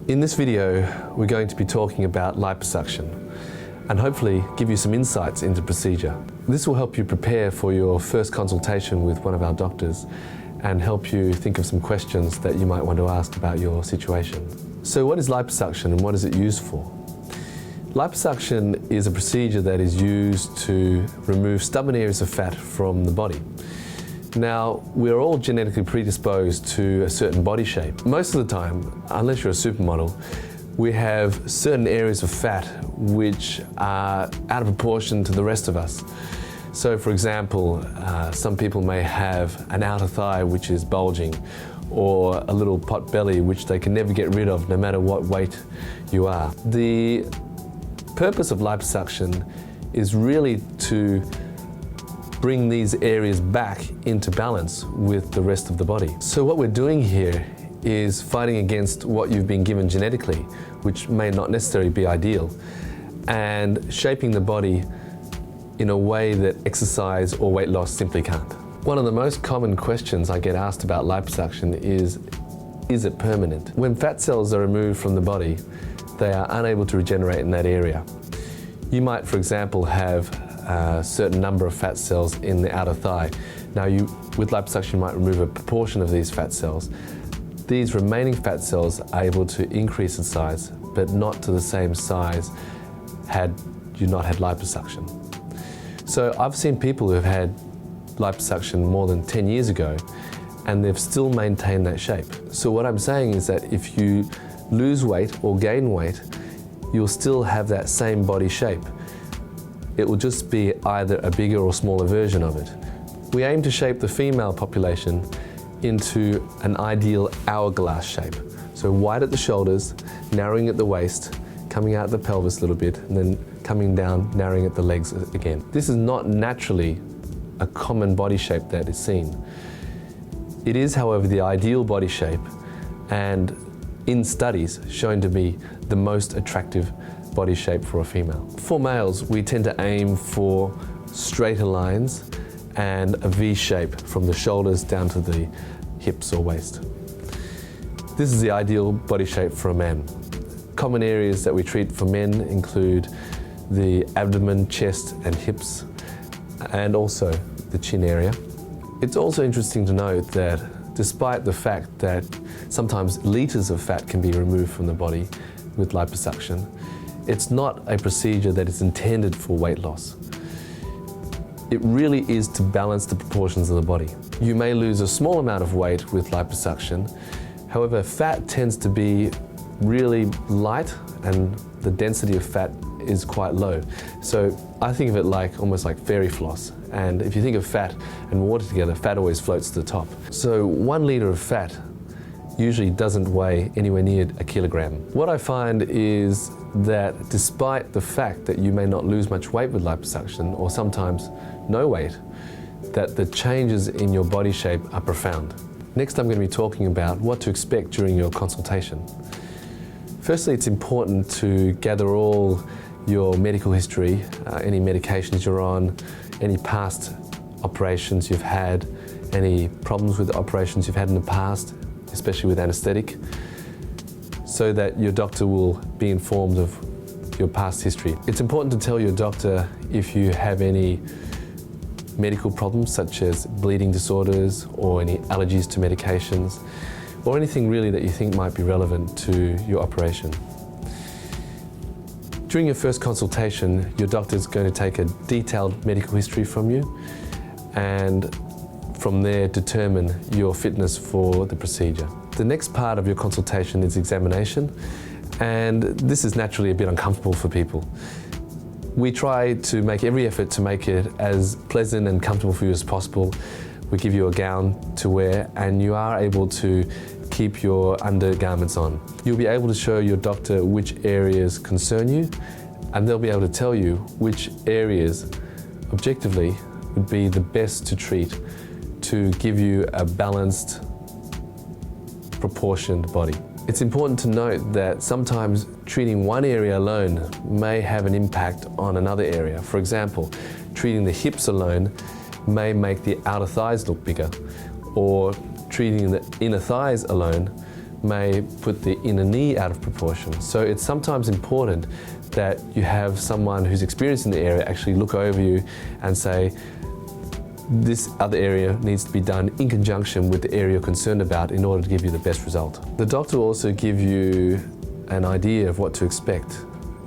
In this video, we're going to be talking about liposuction and hopefully give you some insights into procedure. This will help you prepare for your first consultation with one of our doctors and help you think of some questions that you might want to ask about your situation. So what is liposuction and what is it used for? Liposuction is a procedure that is used to remove stubborn areas of fat from the body. Now, we're all genetically predisposed to a certain body shape. Most of the time, unless you're a supermodel, we have certain areas of fat which are out of proportion to the rest of us. So for example, some people may have an outer thigh which is bulging, or a little pot belly which they can never get rid of no matter what weight you are. The purpose of liposuction is really to bring these areas back into balance with the rest of the body. So what we're doing here is fighting against what you've been given genetically, which may not necessarily be ideal, and shaping the body in a way that exercise or weight loss simply can't. One of the most common questions I get asked about liposuction is it permanent? When fat cells are removed from the body, they are unable to regenerate in that area. You might, for example, have a certain number of fat cells in the outer thigh. Now, with liposuction, you might remove a proportion of these fat cells. These remaining fat cells are able to increase in size, but not to the same size had you not had liposuction. So I've seen people who have had liposuction more than 10 years ago, and they've still maintained that shape. So what I'm saying is that if you lose weight or gain weight, you'll still have that same body shape. It will just be either a bigger or smaller version of it. We aim to shape the female population into an ideal hourglass shape. So wide at the shoulders, narrowing at the waist, coming out the pelvis a little bit, and then coming down, narrowing at the legs again. This is not naturally a common body shape that is seen. It is, however, the ideal body shape, and in studies shown to be the most attractive body shape for a female. For males, we tend to aim for straighter lines and a V shape from the shoulders down to the hips or waist. This is the ideal body shape for a man. Common areas that we treat for men include the abdomen, chest and hips, and also the chin area. It's also interesting to note that despite the fact that sometimes liters of fat can be removed from the body with liposuction, it's not a procedure that is intended for weight loss. It really is to balance the proportions of the body. You may lose a small amount of weight with liposuction. However, fat tends to be really light and the density of fat is quite low. So I think of it like almost like fairy floss. And if you think of fat and water together, fat always floats to the top. So 1 liter of fat usually doesn't weigh anywhere near a kilogram. What I find is that despite the fact that you may not lose much weight with liposuction, or sometimes no weight, that the changes in your body shape are profound. Next, I'm going to be talking about what to expect during your consultation. Firstly, it's important to gather all your medical history, any medications you're on, any past operations you've had, any problems with operations you've had in the past, especially with anesthetic, so that your doctor will be informed of your past history. It's important to tell your doctor if you have any medical problems such as bleeding disorders or any allergies to medications, or anything really that you think might be relevant to your operation. During your first consultation, your doctor is going to take a detailed medical history from you and from there determine your fitness for the procedure. The next part of your consultation is examination, and this is naturally a bit uncomfortable for people. We try to make every effort to make it as pleasant and comfortable for you as possible. We give you a gown to wear and you are able to keep your undergarments on. You'll be able to show your doctor which areas concern you, and they'll be able to tell you which areas objectively would be the best to treat to give you a balanced, proportioned body. It's important to note that sometimes treating one area alone may have an impact on another area. For example, treating the hips alone may make the outer thighs look bigger, or treating the inner thighs alone may put the inner knee out of proportion. So it's sometimes important that you have someone who's experienced in the area actually look over you and say, this other area needs to be done in conjunction with the area you're concerned about in order to give you the best result. The doctor will also give you an idea of what to expect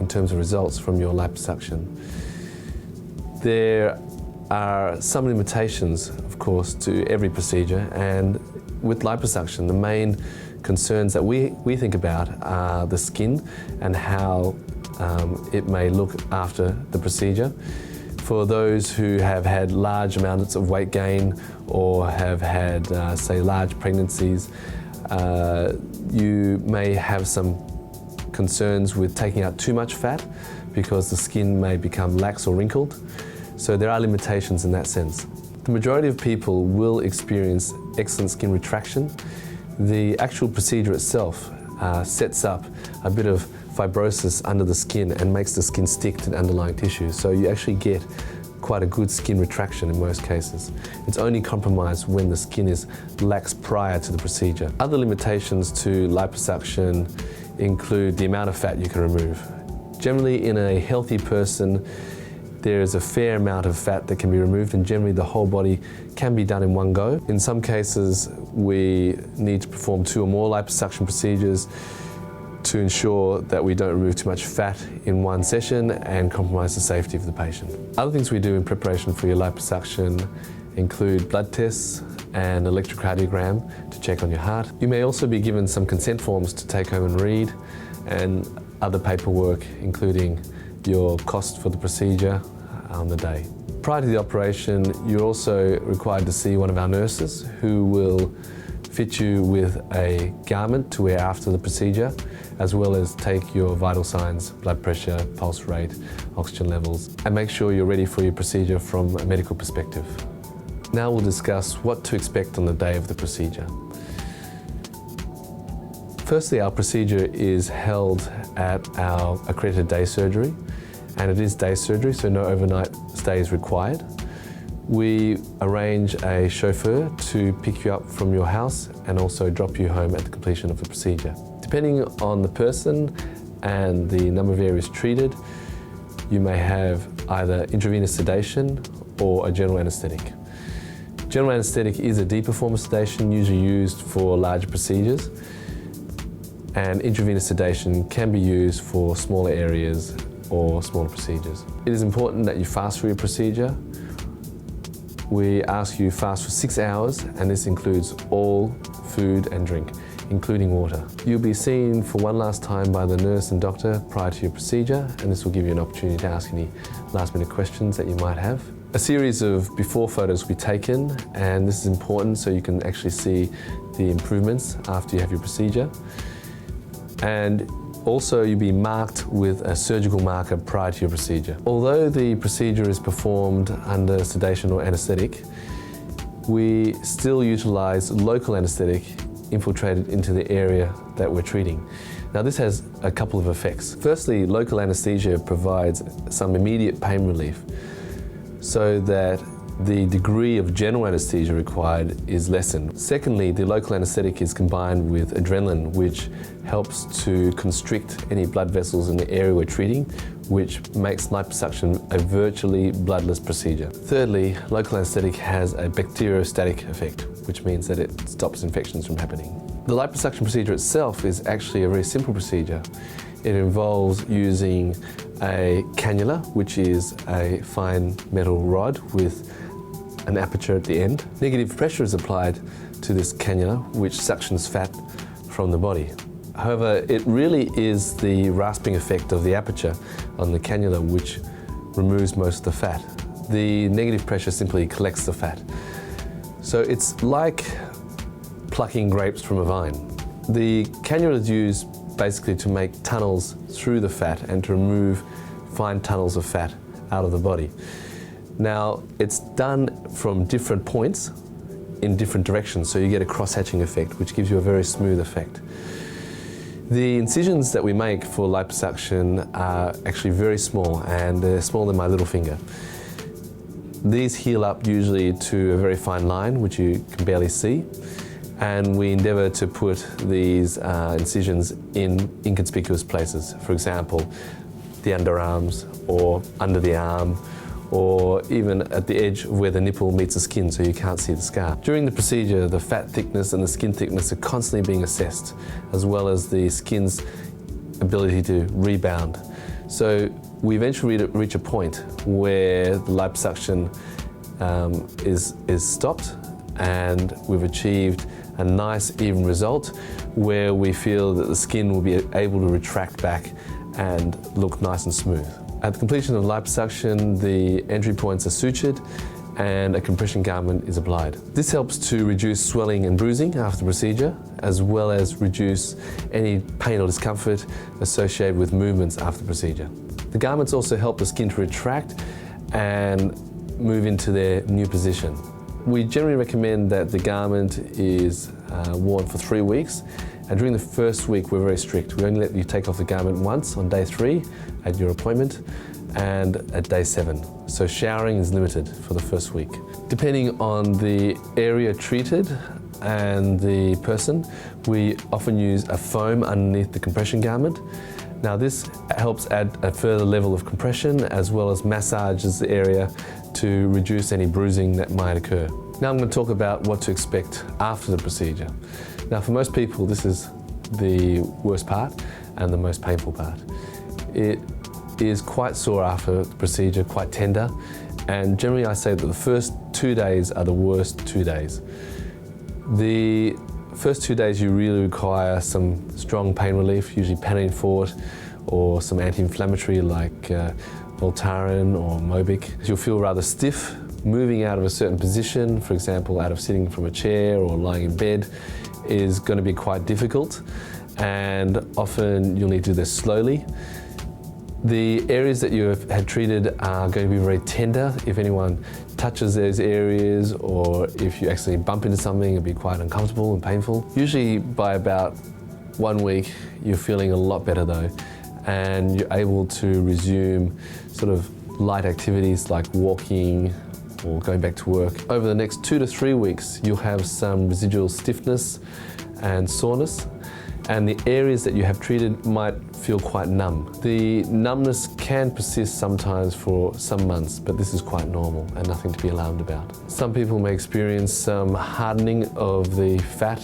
in terms of results from your liposuction. There are some limitations, of course, to every procedure, and with liposuction, the main concerns that we think about are the skin and how it may look after the procedure. For those who have had large amounts of weight gain or have had, say, large pregnancies, you may have some concerns with taking out too much fat because the skin may become lax or wrinkled. So there are limitations in that sense. The majority of people will experience excellent skin retraction. The actual procedure itself sets up a bit of fibrosis under the skin and makes the skin stick to the underlying tissue. So you actually get quite a good skin retraction in most cases. It's only compromised when the skin is lax prior to the procedure. Other limitations to liposuction include the amount of fat you can remove. Generally, in a healthy person, there is a fair amount of fat that can be removed, and generally the whole body can be done in one go. In some cases, we need to perform 2 or more liposuction procedures to ensure that we don't remove too much fat in one session and compromise the safety of the patient. Other things we do in preparation for your liposuction include blood tests and electrocardiogram to check on your heart. You may also be given some consent forms to take home and read, and other paperwork including your cost for the procedure on the day. Prior to the operation, you're also required to see one of our nurses who will fit you with a garment to wear after the procedure, as well as take your vital signs, blood pressure, pulse rate, oxygen levels, and make sure you're ready for your procedure from a medical perspective. Now we'll discuss what to expect on the day of the procedure. Firstly, our procedure is held at our accredited day surgery, and it is day surgery, so no overnight stay is required. We arrange a chauffeur to pick you up from your house and also drop you home at the completion of the procedure. Depending on the person and the number of areas treated, you may have either intravenous sedation or a general anesthetic. General anesthetic is a deeper form of sedation usually used for larger procedures, and intravenous sedation can be used for smaller areas or smaller procedures. It is important that you fast for your procedure. We ask you fast for 6 hours, and this includes all food and drink, including water. You'll be seen for one last time by the nurse and doctor prior to your procedure, and this will give you an opportunity to ask any last-minute questions that you might have. A series of before photos will be taken, and this is important so you can actually see the improvements after you have your procedure. And also, you'll be marked with a surgical marker prior to your procedure. Although the procedure is performed under sedation or anesthetic, we still utilize local anesthetic infiltrated into the area that we're treating. Now, this has a couple of effects. Firstly, local anesthesia provides some immediate pain relief so that the degree of general anesthesia required is lessened. Secondly, the local anesthetic is combined with adrenaline, which helps to constrict any blood vessels in the area we're treating, which makes liposuction a virtually bloodless procedure. Thirdly, local anesthetic has a bacteriostatic effect, which means that it stops infections from happening. The liposuction procedure itself is actually a very simple procedure. It involves using a cannula, which is a fine metal rod with an aperture at the end. Negative pressure is applied to this cannula, which suctions fat from the body. However, it really is the rasping effect of the aperture on the cannula which removes most of the fat. The negative pressure simply collects the fat. So it's like plucking grapes from a vine. The cannula is used basically to make tunnels through the fat and to remove fine tunnels of fat out of the body. Now, it's done from different points in different directions, so you get a cross-hatching effect, which gives you a very smooth effect. The incisions that we make for liposuction are actually very small, and they're smaller than my little finger. These heal up usually to a very fine line, which you can barely see, and we endeavour to put these incisions in inconspicuous places. For example, the underarms or under the arm, or even at the edge where the nipple meets the skin so you can't see the scar. During the procedure, the fat thickness and the skin thickness are constantly being assessed, as well as the skin's ability to rebound. So we eventually reach a point where the liposuction is stopped, and we've achieved a nice even result where we feel that the skin will be able to retract back and look nice and smooth. At the completion of liposuction, the entry points are sutured and a compression garment is applied. This helps to reduce swelling and bruising after the procedure, as well as reduce any pain or discomfort associated with movements after the procedure. The garments also help the skin to retract and move into their new position. We generally recommend that the garment is worn for 3 weeks, and during the first week we're very strict. We only let you take off the garment once on day 3 at your appointment and at day 7. So showering is limited for the first week. Depending on the area treated and the person, we often use a foam underneath the compression garment. Now this helps add a further level of compression, as well as massages the area to reduce any bruising that might occur. Now I'm going to talk about what to expect after the procedure. Now for most people this is the worst part and the most painful part. It is quite sore after the procedure, quite tender, and generally I say that the first 2 days are the worst 2 days. The first 2 days you really require some strong pain relief, usually Panarin Forte or some anti-inflammatory like Voltaren or Mobic. You'll feel rather stiff, moving out of a certain position, for example out of sitting from a chair or lying in bed, is going to be quite difficult, and often you'll need to do this slowly. The areas that you have had treated are going to be very tender. If anyone touches those areas, or if you actually bump into something, it'll be quite uncomfortable and painful. Usually by about 1 week you're feeling a lot better though, and you're able to resume sort of light activities like walking or going back to work. Over the next 2 to 3 weeks you'll have some residual stiffness and soreness, and the areas that you have treated might feel quite numb. The numbness can persist sometimes for some months, but this is quite normal and nothing to be alarmed about. Some people may experience some hardening of the fat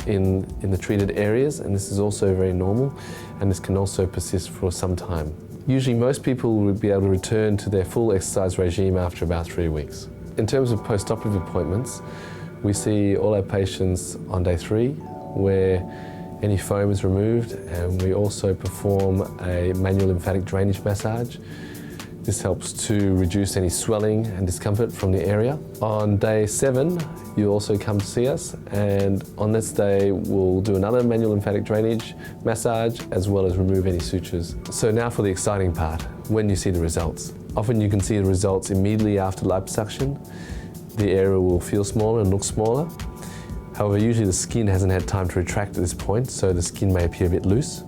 in the treated areas, and this is also very normal, and this can also persist for some time. Usually most people will be able to return to their full exercise regime after about 3 weeks. In terms of post-operative appointments, we see all our patients on day 3 where any foam is removed, and we also perform a manual lymphatic drainage massage. This helps to reduce any swelling and discomfort from the area. On day 7, you also come to see us, and on this day we'll do another manual lymphatic drainage massage, as well as remove any sutures. So now for the exciting part, when you see the results. Often you can see the results immediately after liposuction. The area will feel smaller and look smaller. However, usually the skin hasn't had time to retract at this point, so the skin may appear a bit loose.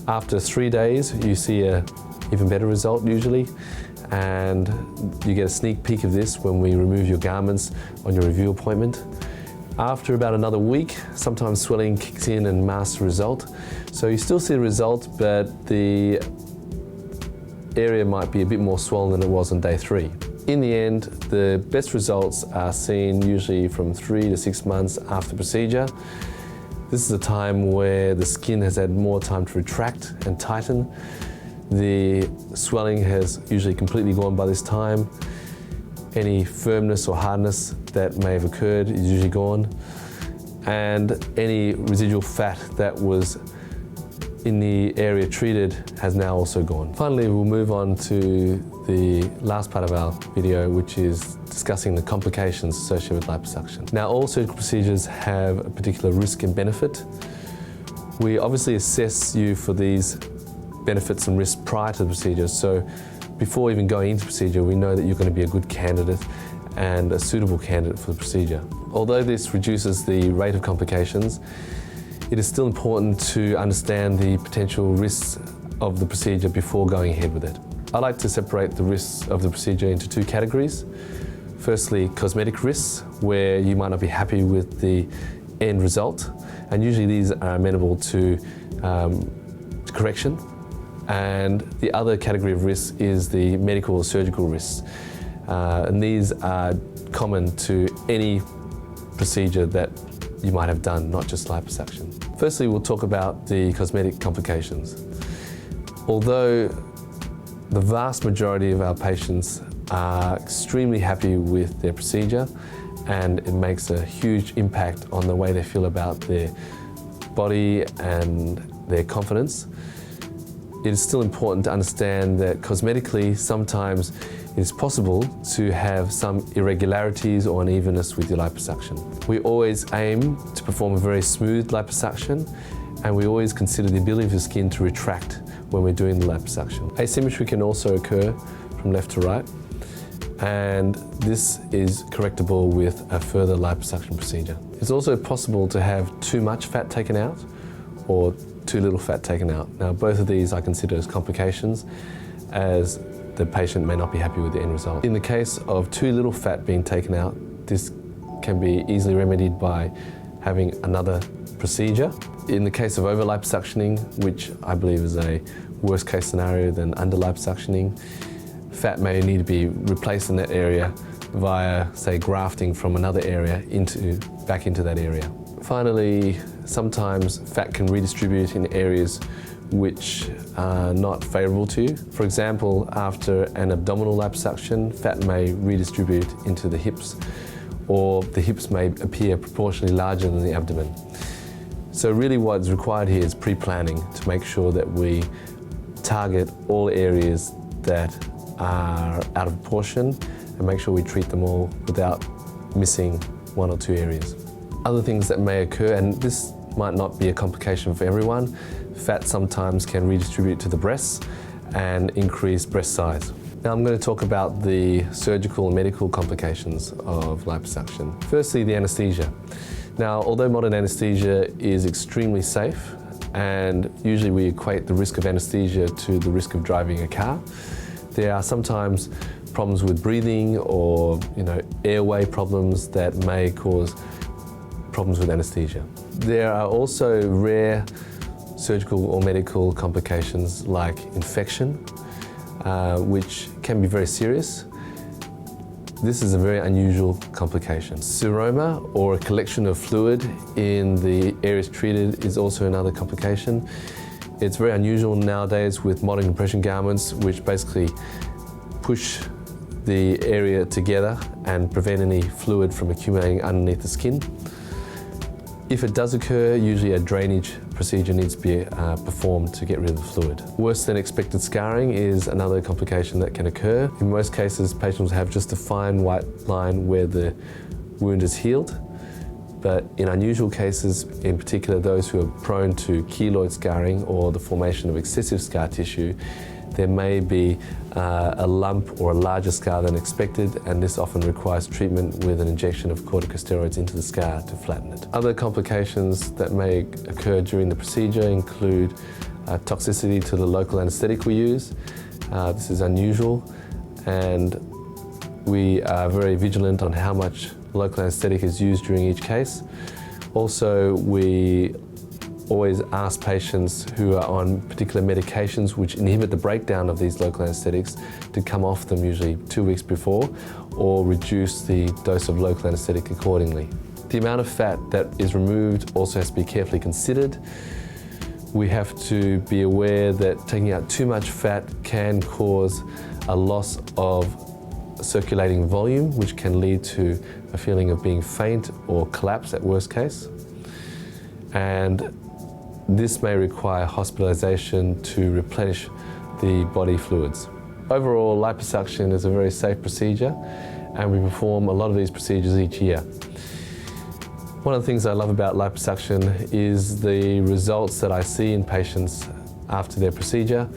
After 3 days, you see an even better result usually, and you get a sneak peek of this when we remove your garments on your review appointment. After about another week, sometimes swelling kicks in and masks the result. So you still see the result, but the area might be a bit more swollen than it was on day 3. In the end, the best results are seen usually from 3 to 6 months after the procedure. This is a time where the skin has had more time to retract and tighten. The swelling has usually completely gone by this time. Any firmness or hardness that may have occurred is usually gone, and any residual fat that was in the area treated has now also gone. Finally, we'll move on to the last part of our video, which is discussing the complications associated with liposuction. Now, all surgical procedures have a particular risk and benefit. We obviously assess you for these benefits and risks prior to the procedure, so before even going into the procedure, we know that you're going to be a good candidate and a suitable candidate for the procedure. Although this reduces the rate of complications, it is still important to understand the potential risks of the procedure before going ahead with it. I like to separate the risks of the procedure into 2 categories. Firstly, cosmetic risks, where you might not be happy with the end result, and usually these are amenable to correction. And the other category of risks is the medical or surgical risks. And these are common to any procedure that you might have done, not just liposuction. Firstly, we'll talk about the cosmetic complications. Although the vast majority of our patients are extremely happy with their procedure, and it makes a huge impact on the way they feel about their body and their confidence, it is still important to understand that cosmetically sometimes it is possible to have some irregularities or unevenness with your liposuction. We always aim to perform a very smooth liposuction, and we always consider the ability of the skin to retract when we're doing the liposuction. Asymmetry can also occur from left to right, and this is correctable with a further liposuction procedure. It's also possible to have too much fat taken out or too little fat taken out. Now, both of these I consider as complications, as the patient may not be happy with the end result. In the case of too little fat being taken out, this can be easily remedied by having another procedure. In the case of over liposuctioning, which I believe is a worst case scenario than under liposuctioning, fat may need to be replaced in that area via, say, grafting from another area back into that area. Finally, sometimes fat can redistribute in areas which are not favourable to you. For example, after an abdominal liposuction, fat may redistribute into the hips, or the hips may appear proportionally larger than the abdomen. So really what's required here is pre-planning to make sure that we target all areas that are out of proportion and make sure we treat them all without missing one or two areas. Other things that may occur, and this might not be a complication for everyone, fat sometimes can redistribute to the breasts and increase breast size. Now I'm going to talk about the surgical and medical complications of liposuction. Firstly, the anesthesia. Now, although modern anesthesia is extremely safe, and usually we equate the risk of anesthesia to the risk of driving a car, there are sometimes problems with breathing or airway problems that may cause problems with anesthesia. There are also rare surgical or medical complications like infection, which can be very serious. This is a very unusual complication. Seroma, or a collection of fluid in the areas treated, is also another complication. It's very unusual nowadays with modern compression garments, which basically push the area together and prevent any fluid from accumulating underneath the skin. If it does occur, usually a drainage procedure needs to be performed to get rid of the fluid. Worse than expected scarring is another complication that can occur. In most cases, patients have just a fine white line where the wound is healed. But in unusual cases, in particular those who are prone to keloid scarring or the formation of excessive scar tissue, there may be a lump or a larger scar than expected, and this often requires treatment with an injection of corticosteroids into the scar to flatten it. Other complications that may occur during the procedure include toxicity to the local anaesthetic we use. This is unusual, and we are very vigilant on how much local anaesthetic is used during each case. Also, we always ask patients who are on particular medications which inhibit the breakdown of these local anaesthetics to come off them usually 2 weeks before, or reduce the dose of local anaesthetic accordingly. The amount of fat that is removed also has to be carefully considered. We have to be aware that taking out too much fat can cause a loss of circulating volume, which can lead to a feeling of being faint or collapse at worst case. And this may require hospitalization to replenish the body fluids. Overall, liposuction is a very safe procedure, and we perform a lot of these procedures each year. One of the things I love about liposuction is the results that I see in patients after their procedure.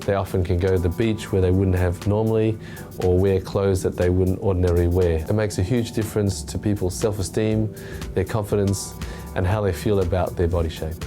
They often can go to the beach where they wouldn't have normally, or wear clothes that they wouldn't ordinarily wear. It makes a huge difference to people's self-esteem, their confidence, and how they feel about their body shape.